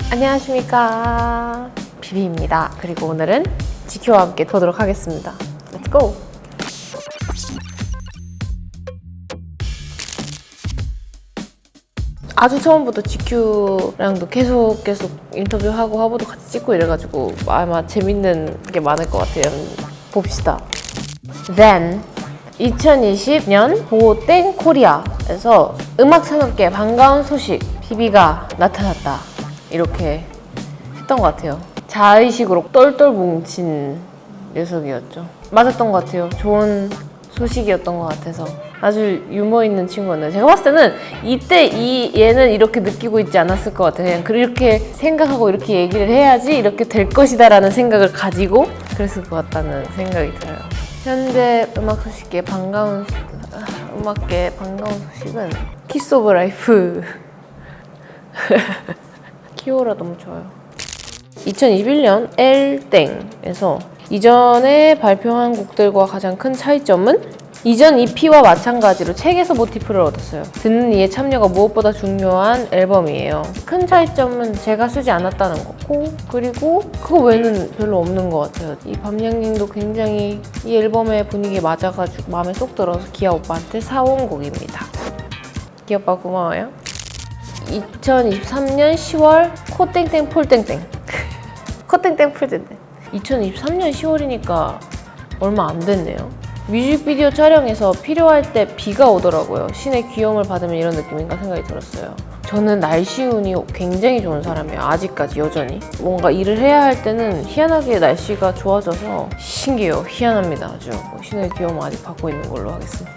안녕하십니까, 비비입니다. 그리고 오늘은 GQ와 함께 보도록 하겠습니다. Let's go! 아주 처음부터 GQ랑도 계속 인터뷰하고 화보도 같이 찍고 이래가지고 아마 재밌는 게 많을 것 같아요. 봅시다. Then 2020년 보땡 코리아에서 음악산업계 반가운 소식, 비비가 나타났다, 이렇게 했던 것 같아요. 자의식으로 똘똘 뭉친 녀석이었죠. 맞았던 것 같아요. 좋은 소식이었던 것 같아서 아주 유머 있는 친구였는데, 제가 봤을 때는 이때 얘는 이렇게 느끼고 있지 않았을 것 같아요. 그냥 그렇게 생각하고 이렇게 얘기를 해야지 이렇게 될 것이다 라는 생각을 가지고 그랬을 것 같다는 생각이 들어요. 현재 음악계 반가운 소식은 키스 오브 라이프 키오라 너무 좋아요. 2021년 엘땡에서 이전에 발표한 곡들과 가장 큰 차이점은 이전 EP와 마찬가지로 책에서 모티프를 얻었어요. 듣는 이의 참여가 무엇보다 중요한 앨범이에요. 큰 차이점은 제가 쓰지 않았다는 거고, 그리고 그거 외에는 별로 없는 것 같아요. 이 밤양갱도 굉장히 이 앨범의 분위기에 맞아가지고 마음에 쏙 들어서 기아 오빠한테 사온 곡입니다. 기아 오빠 고마워요. 2023년 10월 코땡땡 폴땡땡 코땡땡 폴땡땡 2023년 10월이니까 얼마 안 됐네요. 뮤직비디오 촬영에서 필요할 때 비가 오더라고요. 신의 귀여움을 받으면 이런 느낌인가 생각이 들었어요. 저는 날씨 운이 굉장히 좋은 사람이에요. 아직까지 여전히. 뭔가 일을 해야 할 때는 희한하게 날씨가 좋아져서 신기해요. 희한합니다. 아주. 신의 귀여움을 아직 받고 있는 걸로 하겠습니다.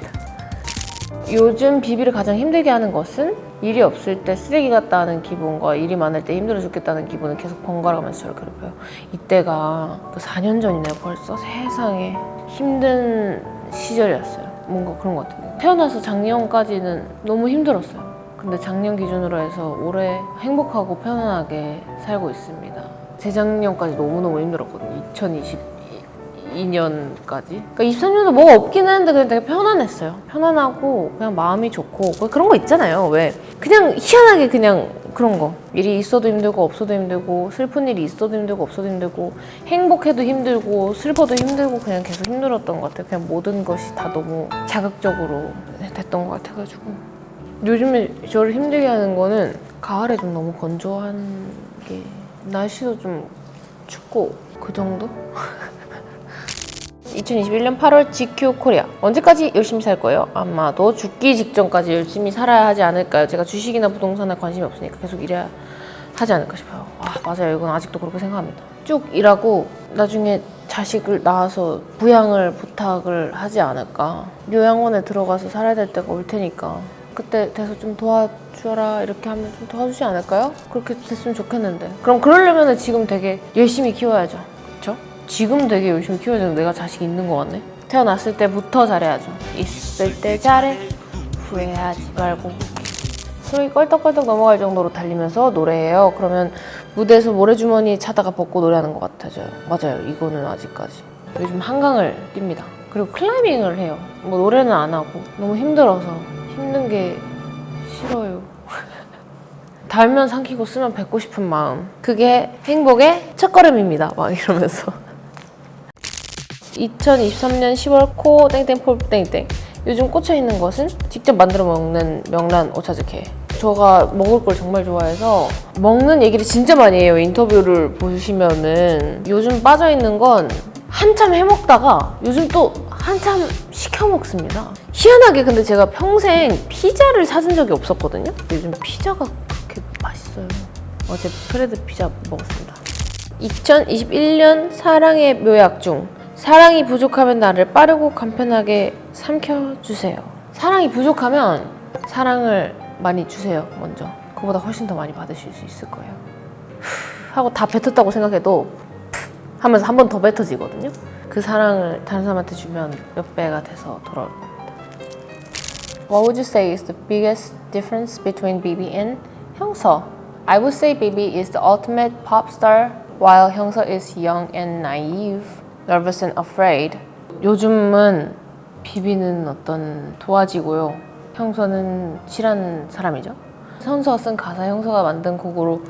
요즘 비비를 가장 힘들게 하는 것은 일이 없을 때 쓰레기 같다 하는 기분과 일이 많을 때 힘들어 죽겠다는 기분을 계속 번갈아가면서 저를 괴롭혀요. 이때가 4년 전이네요. 벌써. 세상에 힘든 시절이었어요. 뭔가 그런 것 같아요. 태어나서 작년까지는 너무 힘들었어요. 근데 작년 기준으로 해서 올해 행복하고 편안하게 살고 있습니다. 재작년까지 너무너무 힘들었거든요. 2022년까지. 그러니까 23년도 뭐가 없긴 했는데 그냥 되게 편안했어요. 편안하고 그냥 마음이 좋고 그런 거 있잖아요. 왜? 그냥 희한하게 그냥 그런 거. 일이 있어도 힘들고 없어도 힘들고, 슬픈 일이 있어도 힘들고 없어도 힘들고, 행복해도 힘들고 슬퍼도 힘들고, 그냥 계속 힘들었던 것 같아요. 그냥 모든 것이 다 너무 자극적으로 됐던 것 같아가지고. 요즘에 저를 힘들게 하는 거는 가을에 좀 너무 건조한 게, 날씨도 좀 춥고 그 정도? 2021년 8월 GQ 코리아. 언제까지 열심히 살 거예요? 아마도 죽기 직전까지 열심히 살아야 하지 않을까요? 제가 주식이나 부동산에 관심이 없으니까 계속 일해야 하지 않을까 싶어요. 맞아요. 이건 아직도 그렇게 생각합니다. 쭉 일하고 나중에 자식을 낳아서 부양을 부탁을 하지 않을까. 요양원에 들어가서 살아야 될 때가 올 테니까 그때 돼서 좀 도와주라 이렇게 하면 좀 도와주지 않을까요? 그렇게 됐으면 좋겠는데. 그럼 그러려면 지금 되게 열심히 키워야죠. 그쵸? 지금 되게 열심히 키워야죠. 내가 자식이 있는 것 같네. 태어났을 때부터 잘해야죠. 있을 때 잘해, 후회하지 말고. 손이 껄떡껄떡 넘어갈 정도로 달리면서 노래해요. 그러면 무대에서 모래주머니 차다가 벗고 노래하는 것 같아져요. 맞아요. 이거는 아직까지. 요즘 한강을 뜁니다. 그리고 클라이밍을 해요. 뭐 노래는 안 하고 너무 힘들어서. 힘든 게 싫어요. 달면 삼키고 쓰면 뱉고 싶은 마음. 그게 행복의 첫걸음입니다. 막 이러면서. 2023년 10월 코 땡땡 폴 땡땡. 요즘 꽂혀있는 것은 직접 만들어 먹는 명란 오차즈케. 제가 먹을 걸 정말 좋아해서 먹는 얘기를 진짜 많이 해요. 인터뷰를 보시면은. 요즘 빠져있는 건 한참 해먹다가 요즘 또 한참 시켜 먹습니다. 희한하게 근데 제가 평생 피자를 사준 적이 없었거든요. 요즘 피자가 그렇게 맛있어요. 어제 프레드 피자 먹었습니다. 2021년 사랑의 묘약 중 사랑이 부족하면 나를 빠르고 간편하게 삼켜주세요. 사랑이 부족하면 사랑을 많이 주세요. 먼저. 그거보다 훨씬 더 많이 받으실 수 있을 거예요. 하고 다 뱉었다고 생각해도 하면서 한 번 더 뱉어지거든요. 그 사랑을 다른 사람한테 주면 몇 배가 돼서 돌아올 겁니다. What would you say is the biggest difference between BB and 형서? I would say BB is the ultimate pop star while 형서 is young and naive, nervous and afraid. 요즘은 BB는 어떤 도화지고요. 형서는 실한 사람이죠. 형서가 쓴 가사, 형서가 만든 곡으로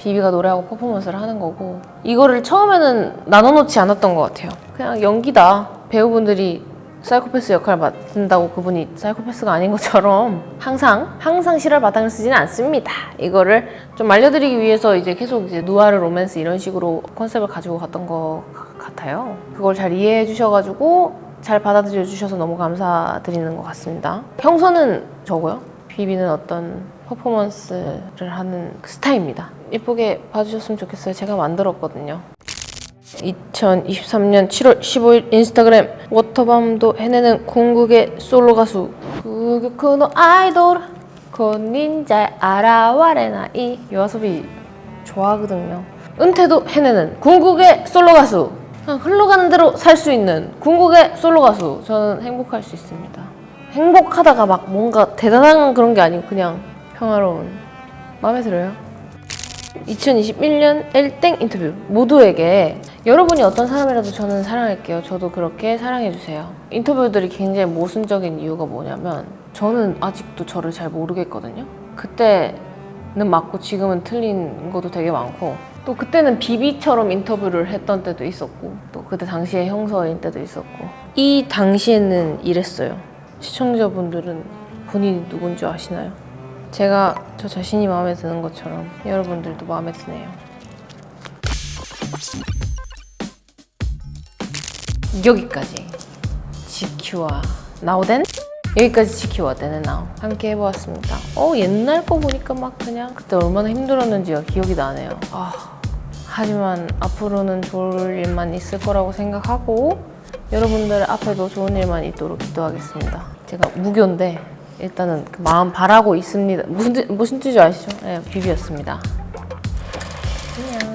비비가 노래하고 퍼포먼스를 하는 거고, 이거를 처음에는 나눠놓지 않았던 것 같아요. 그냥 연기다. 배우분들이 사이코패스 역할을 맡는다고 그분이 사이코패스가 아닌 것처럼 항상 실화 바탕을 쓰지는 않습니다. 이거를 좀 알려드리기 위해서 이제 계속 이제 누아르 로맨스 이런 식으로 컨셉을 가지고 갔던 것 같아요. 그걸 잘 이해해 주셔가지고 잘 받아들여 주셔서 너무 감사드리는 것 같습니다. 형선은 저고요. 비비는 어떤 퍼포먼스를 하는 그 스타일입니다. 예쁘게 봐주셨으면 좋겠어요. 제가 만들었거든요. 2023년 7월 15일 인스타그램 워터밤도 해내는 궁극의 솔로 가수 구구쿠노 아이돌 곤닌자 아라와레나이 요아소비 좋아하거든요. 은퇴도 해내는 궁극의 솔로 가수, 그냥 흘러가는 대로 살 수 있는 궁극의 솔로 가수. 저는 행복할 수 있습니다. 행복하다가 막 뭔가 대단한 그런 게 아니고 그냥 평화로운. 마음에 들어요. 2021년 엘땡 인터뷰. 모두에게 여러분이 어떤 사람이라도 저는 사랑할게요. 저도 그렇게 사랑해주세요. 인터뷰들이 굉장히 모순적인 이유가 뭐냐면 저는 아직도 저를 잘 모르겠거든요. 그때는 맞고 지금은 틀린 것도 되게 많고, 또 그때는 비비처럼 인터뷰를 했던 때도 있었고, 또 그때 당시에 형서인 때도 있었고, 이 당시에는 이랬어요. 시청자분들은 본인이 누군지 아시나요? 제가 저 자신이 마음에 드는 것처럼 여러분들도 마음에 드네요. 여기까지 지큐와 나오덴? 여기까지 지큐와 데는 나오 함께 해보았습니다. 옛날 거 보니까 막 그냥 그때 얼마나 힘들었는지가 기억이 나네요. 하지만 앞으로는 좋을 일만 있을 거라고 생각하고 여러분들 앞에도 좋은 일만 있도록 기도하겠습니다. 제가 무교인데 일단은 그 마음 바라고 있습니다. 무슨 뜻인지 아시죠? 네, 비비였습니다. 안녕.